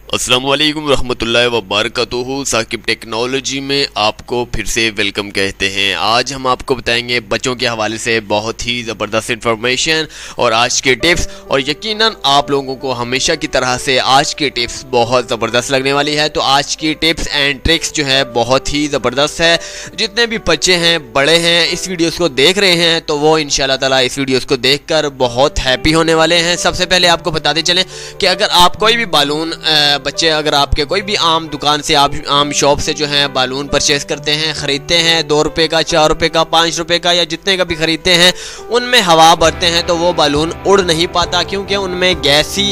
अस्सलामुअलैकुम रहमतुल्लाहि व बरकातुहू। साकिब टेक्नोलॉजी में आपको फिर से वेलकम कहते हैं। आज हम आपको बताएंगे बच्चों के हवाले से बहुत ही ज़बरदस्त इंफॉर्मेशन और आज के टिप्स, और यकीनन आप लोगों को हमेशा की तरह से आज के टिप्स बहुत ज़बरदस्त लगने वाली है। तो आज की टिप्स एंड ट्रिक्स जो है बहुत ही ज़बरदस्त है। जितने भी बच्चे हैं, बड़े हैं, इस वीडियोज़ को देख रहे हैं तो वो इंशाल्लाह ताला इस वीडियोज़ को देख कर बहुत हैप्पी होने वाले हैं। सबसे पहले आपको बताते चलें कि अगर आप कोई भी बालून बच्चे अगर आपके कोई भी आम दुकान से, आप आम शॉप से जो है बालून परचेस करते हैं, ख़रीदते हैं, 2 रुपये का, 4 रुपये का, 5 रुपये का, या जितने का भी ख़रीदते हैं, उनमें हवा भरते हैं तो वो बालून उड़ नहीं पाता, क्योंकि उनमें गैसी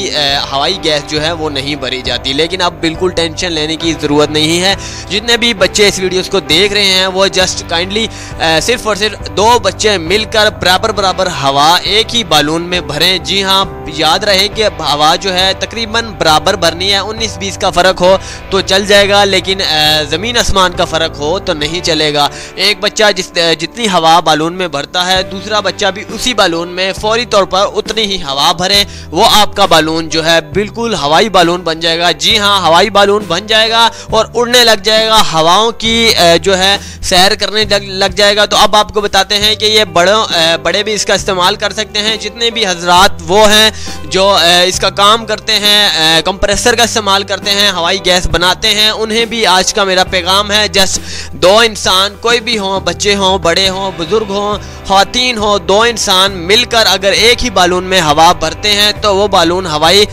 हवाई गैस जो है वो नहीं भरी जाती। लेकिन अब बिल्कुल टेंशन लेने की ज़रूरत नहीं है। जितने भी बच्चे इस वीडियोज़ को देख रहे हैं वो जस्ट काइंडली सिर्फ और सिर्फ 2 बच्चे मिलकर बराबर बराबर हवा एक ही बालून में भरें। जी हाँ, याद रहे कि हवा जो है तकरीबन बराबर भरनी है। 19-20 का फ़र्क हो तो चल जाएगा, लेकिन ज़मीन आसमान का फ़र्क हो तो नहीं चलेगा। एक बच्चा जितनी हवा बालून में भरता है, दूसरा बच्चा भी उसी बालून में फौरी तौर पर उतनी ही हवा भरे, वो आपका बालून जो है बिल्कुल हवाई बालून बन जाएगा। जी हाँ, हवाई बालून बन जाएगा और उड़ने लग जाएगा, हवाओं की जो है सैर करने लग जाएगा। तो अब आपको बताते हैं कि ये बड़े भी इसका इस्तेमाल कर सकते हैं। जितने भी हजरात वो हैं जो इसका काम करते हैं, कंप्रेसर का इस्तेमाल करते हैं, हवाई गैस बनाते हैं, उन्हें भी आज का मेरा पैगाम है। जस्ट 2 इंसान, कोई भी हो, बच्चे हों, बड़े हों, बुजुर्ग हों, ख़वातीन हो, 2 इंसान मिलकर अगर एक ही बालून में हवा भरते हैं तो वो बालून हवाई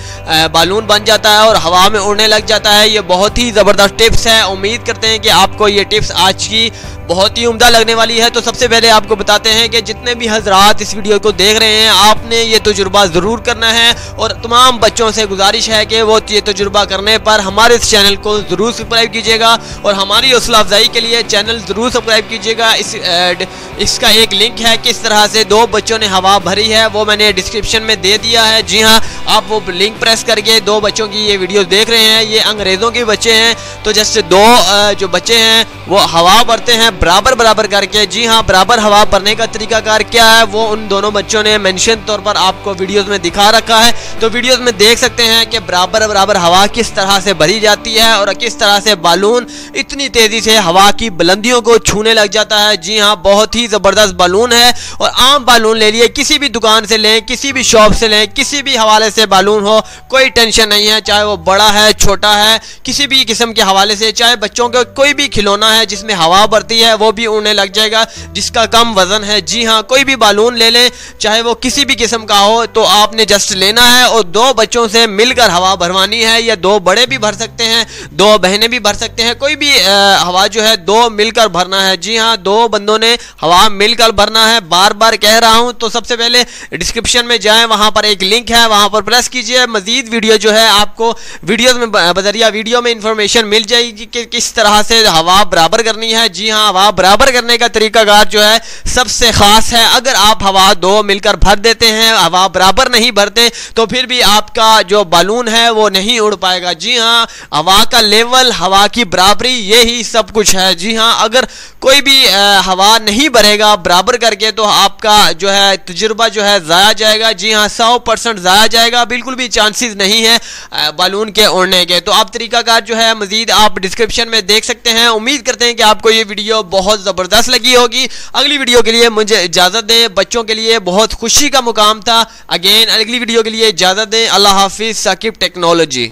बालून बन जाता है और हवा में उड़ने लग जाता है। ये बहुत ही ज़बरदस्त टिप्स है। उम्मीद करते हैं कि आपको ये टिप्स आज की बहुत ही उम्दा लगने वाली है। तो सबसे पहले आपको बताते हैं कि जितने भी हजरात इस वीडियो को देख रहे हैं, आपने ये तजुर्बा ज़रूर करना है, और तमाम बच्चों से गुजारिश है कि वो ये तजुर्बा करने पर हमारे इस चैनल को ज़रूर सब्सक्राइब कीजिएगा और हमारी हौसला अफजाई के लिए चैनल ज़रूर सब्सक्राइब कीजिएगा। इसका एक लिंक है, किस तरह से 2 बच्चों ने हवा भरी है, वो मैंने डिस्क्रिप्शन में दे दिया है। जी हाँ, आप वो लिंक प्रेस करके 2 बच्चों की ये वीडियो देख रहे हैं। ये अंग्रेज़ों के बच्चे हैं, तो जस्ट 2 जो बच्चे हैं वो हवा भरते हैं बराबर बराबर करके। जी हाँ, बराबर हवा भरने का तरीकाकार क्या है वो उन दोनों बच्चों ने मेंशन तौर पर आपको वीडियोस में दिखा रखा है। तो वीडियोस में देख सकते हैं कि बराबर बराबर हवा किस तरह से भरी जाती है और किस तरह से बालून इतनी तेज़ी से हवा की बुलंदियों को छूने लग जाता है। जी हाँ, बहुत ही ज़बरदस्त बालून है। और आम बालून ले लिए, किसी भी दुकान से लें, किसी भी शॉप से लें, किसी भी हवाले से बालून हो, कोई टेंशन नहीं है, चाहे वो बड़ा है, छोटा है, किसी भी किस्म के हवाले से, चाहे बच्चों का कोई भी खिलौना है जिसमें हवा भरती है वो भी उड़ने लग जाएगा, जिसका कम वजन है। जी हाँ, कोई भी बालून ले लें, चाहे वो किसी भी किस्म का हो, तो आपने जस्ट लेना है और 2 बच्चों से मिलकर हवा भरवानी है, या 2 बड़े भी भर सकते हैं, 2 बहनें भी भर सकते हैं, कोई भी हवा जो है 2 मिलकर भरना है। जी हाँ, 2 बंदों ने हवा मिलकर भरना है। बार बार कह रहा हूं, तो सबसे पहले डिस्क्रिप्शन में जाएं, वहां पर एक लिंक है, वहां पर प्रेस कीजिए। मजीद वीडियो जो है आपको वीडियोस में बजरिया वीडियो में इंफॉर्मेशन मिल जाएगी कि किस तरह से हवा बराबर करनी है। जी हाँ, हवा बराबर करने का तरीकाकार जो है सबसे खास है। अगर आप हवा 2 मिलकर भर देते हैं, हवा बराबर नहीं भरते, तो फिर भी आपका जो बालून है वो नहीं उड़ पाएगा। जी हाँ, हवा का लेवल, हवा की बराबरी, यही सब कुछ है। जी हाँ, अगर कोई भी हवा नहीं भरेगा बराबर करके तो आपका जो है तजुर्बा जो है ज़ाया जाएगा। जी हाँ, 100% ज़ाया जाएगा, बिल्कुल भी चांसेस नहीं है बालून के उड़ने के। तो आप तरीकाकार जो है मजीद आप डिस्क्रिप्शन में देख सकते हैं। उम्मीद करते हैं कि आपको ये वीडियो बहुत ज़बरदस्त लगी होगी। अगली वीडियो के लिए मुझे इजाज़त दें। बच्चों के लिए बहुत खुशी का मुकाम था। अगेन अगली वीडियो के लिए इजाज़त दें। अल्लाह हाफिज़। साकिब टेक्नोलॉजी।